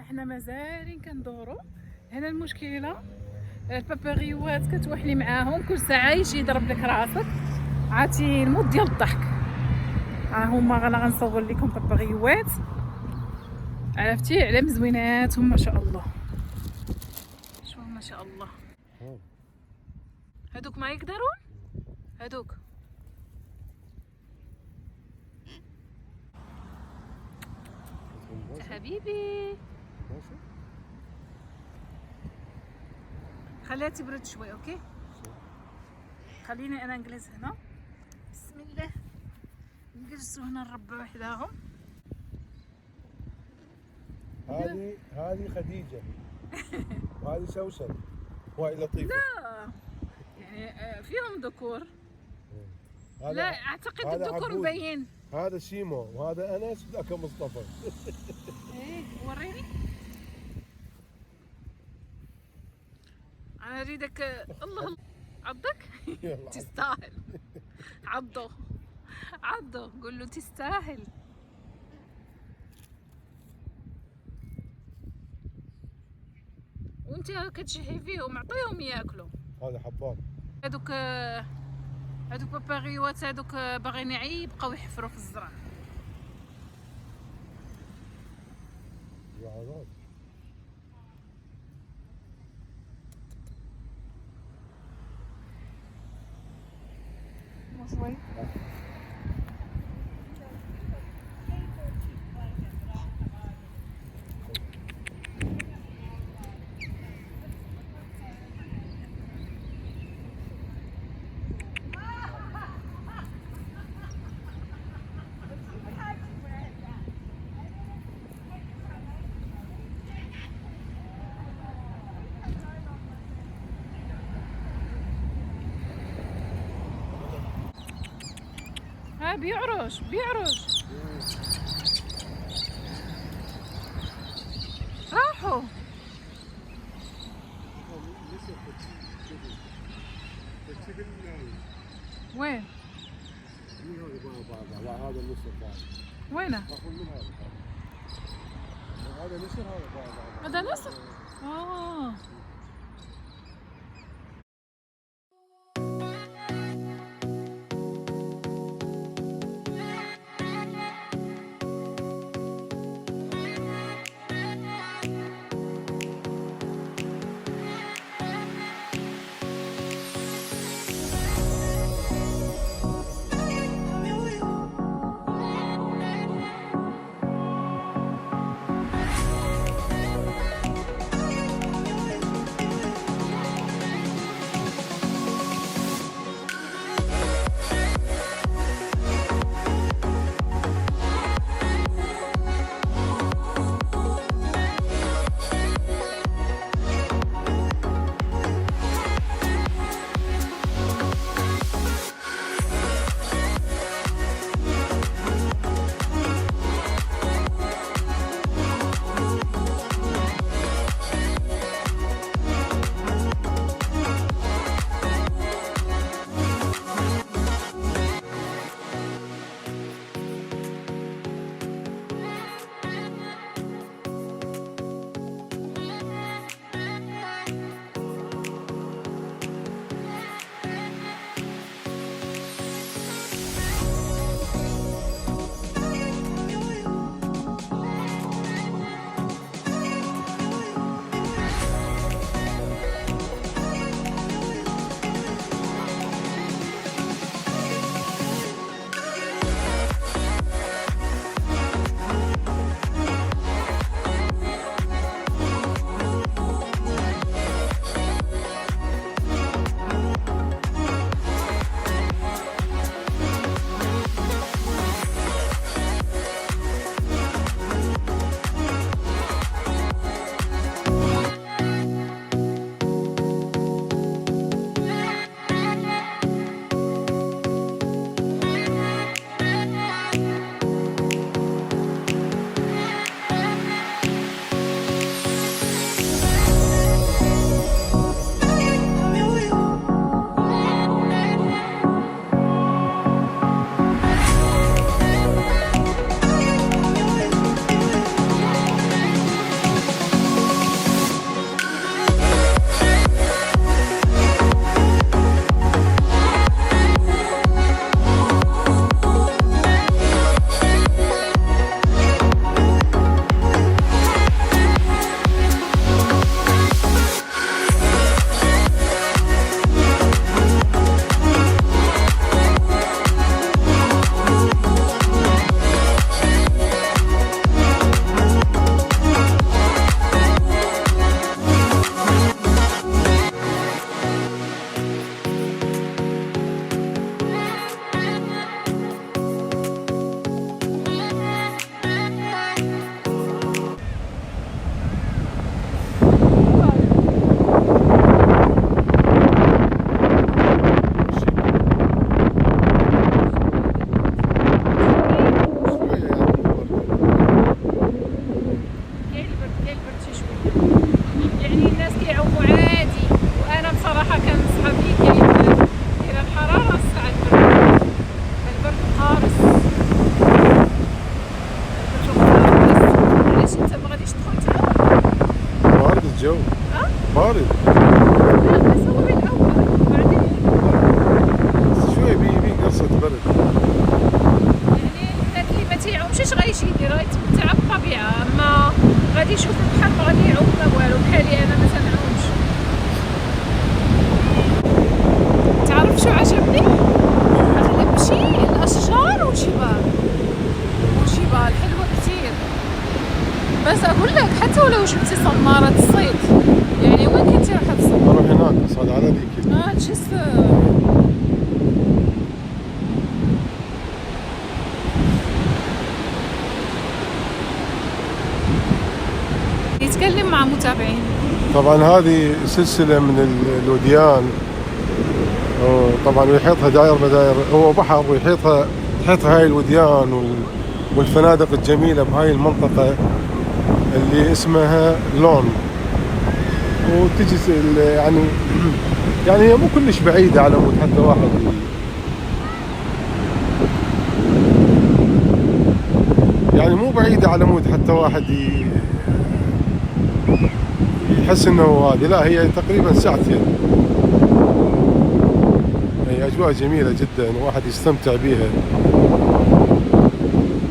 حنا مازالين كندورو. هنا المشكله الباباغيوات كتوحلي معاهم كل ساعه يجي يضرب لك راسك، عرفتي الموت ديال الضحك. ها هما انا غنصور لكم باباغيوات، عرفتي على مزويناتهم ما شاء الله. شوف ما شاء الله هادوك ما يقدرون هادوك. حبيبي خليها تبرد شوي. اوكي خليني انا نجلس هنا. بسم الله نجلسوا هنا نربعوا وحداهم. هذه خديجة وهذه سوسن وهي لطيفة. لا يعني فيهم ذكور. لا اعتقد الذكور مبين. هذا سيمو وهذا انس وذاك مصطفى. ايه وريني. انا اريدك. الله عضك. تستاهل. عضه قول له تستاهل. وانت كتشحي فيهم اعطيهم ياكلوا. هذا حباب. هادوك باباغيوات هادوك باغيين يبقاو يحفروا في الزرع. شوي بيعرش راحوا. وين؟ هذا النسر وينه؟ هذا نسر هذا نسر؟ الجو؟ بارد. لا بس هو بالأول بعدين شوي بي قرصة برد. يعني اللي ما تيعومش اش غايجي يدير؟ غيتمتع بالطبيعة، أما غادي يشوف البحر ما غادي يعوم لا والو. بحالي أنا ما تنعومش. تعرف شو عجبني؟ أغلب شي الأشجار والجبال حلوة كتير. بس أقول لك حتى ولو جبتي صنارة الصيد، يعني وين كنتي راح تصور؟ نروح هناك صاد على ذيك. جسر. يتكلم مع متابعين. طبعا هذه سلسلة من الوديان، طبعا ويحيطها داير هو بحر، ويحيطها هاي الوديان والفنادق الجميلة بهاي المنطقة اللي اسمها لون. وتجي يعني هي مو كلش بعيدة على مود حتى واحد يعني مو بعيدة على مود حتى واحد يحس انه هذه، لا هي تقريبا ساعتين. هي اجواء جميلة جدا وواحد يستمتع بيها.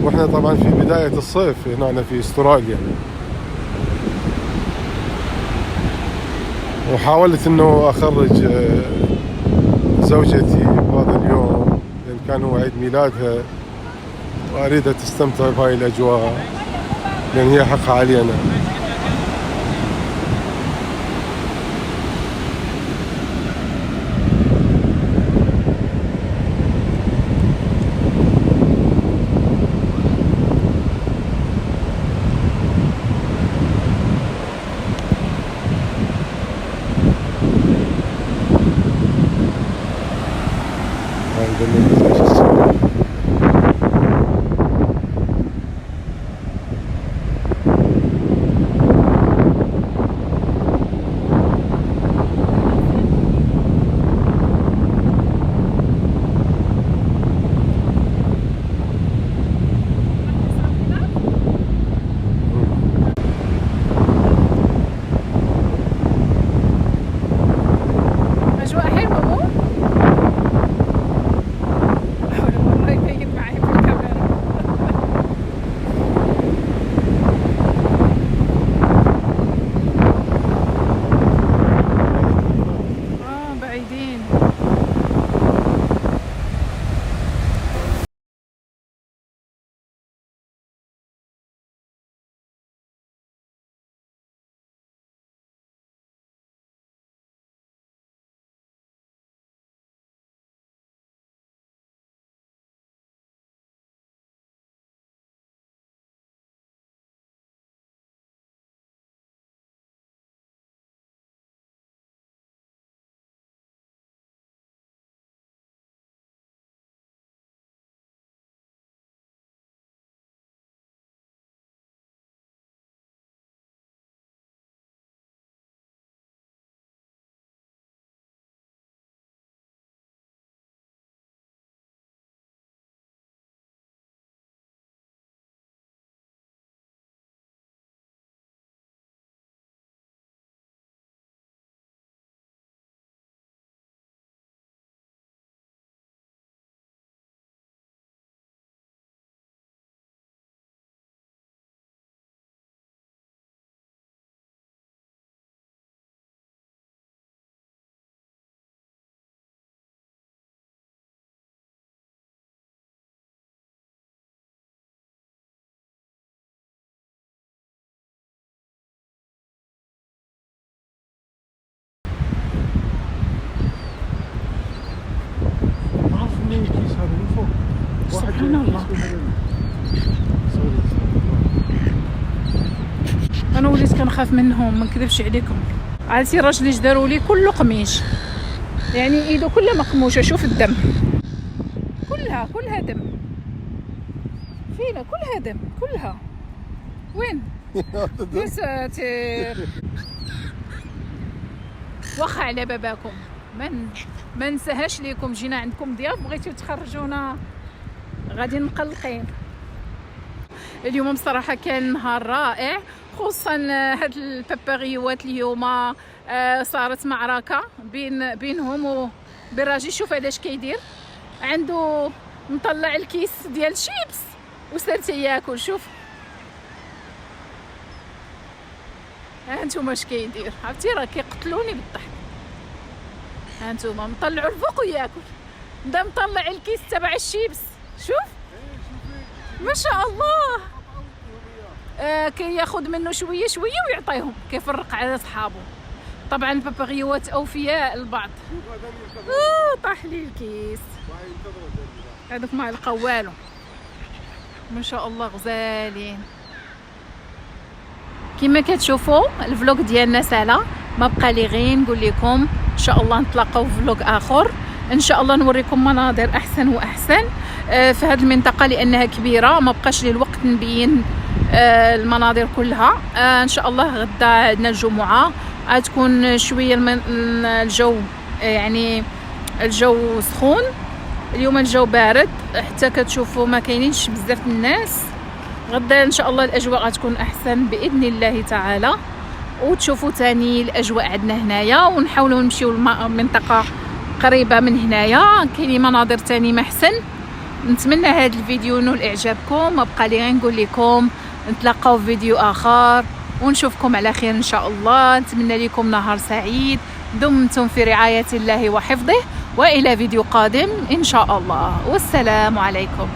واحنا طبعا في بداية الصيف هنا في استراليا، وحاولت انه اخرج زوجتي بهذا اليوم لان كان هو عيد ميلادها، واريدها تستمتع بهاي الاجواء لان هي حقها علينا. سبحان الله. انا وليت كنخاف منهم، ما نكذبش عليكم. عرفتي الراجل اللي داروا لي كله قميش، يعني ايده كلها مقموشه. شوف الدم، كلها دم فينا، كلها دم كلها. وين يا ساتر. واخا على باباكم ما ننساهاش ليكم. جينا عندكم ضياف بغيتو تخرجونا غادي مقلقين. اليوم بصراحه كان نهار رائع، خصوصا هاد الباباريوات اليوم صارت معركه بينهم وبين الراجل. شوف هذا اش كيدير، عنده مطلع الكيس ديال الشيبس وسالت ياكل. شوف ها انتم اش كيدير، عرفتي راه كيقتلوني بالضحك. ها انتم مطلعوا الفوق وياكل، بدا مطلع الكيس تبع الشيبس. شوف ما شاء الله، كياخذ منه شويه شويه ويعطيهم، كيفرق على صحابه. طبعا البابغيوات اوفياء البعض. طاح لي الكيس، هذوك ما لقاو والو. ما شاء الله غزالين. كما كتشوفوا الفلوق ديالنا سالا، ما بقى لي غير نقول لكم ان شاء الله نتلاقاو في فلوق اخر، ان شاء الله نوريكم مناظر احسن واحسن في هذه المنطقه لانها كبيره، ما بقاش لي الوقت نبين المناظر كلها. ان شاء الله غدا عندنا الجمعه، غتكون شويه الجو يعني الجو سخون. اليوم الجو بارد حتى كتشوفوا ما كاينينش بزاف الناس. غدا ان شاء الله الاجواء غتكون احسن باذن الله تعالى، وتشوفوا تاني الاجواء عندنا هنايا، ونحاولوا نمشيو لمنطقه قريبه من هنايا كاينين مناظر تاني محسن. نتمنى هذا الفيديو ينول اعجابكم. ما بقى لي غير نقول لكم نتلاقاو في فيديو اخر ونشوفكم على خير ان شاء الله. نتمنى لكم نهار سعيد، دمتم في رعايه الله وحفظه، والى فيديو قادم ان شاء الله، والسلام عليكم.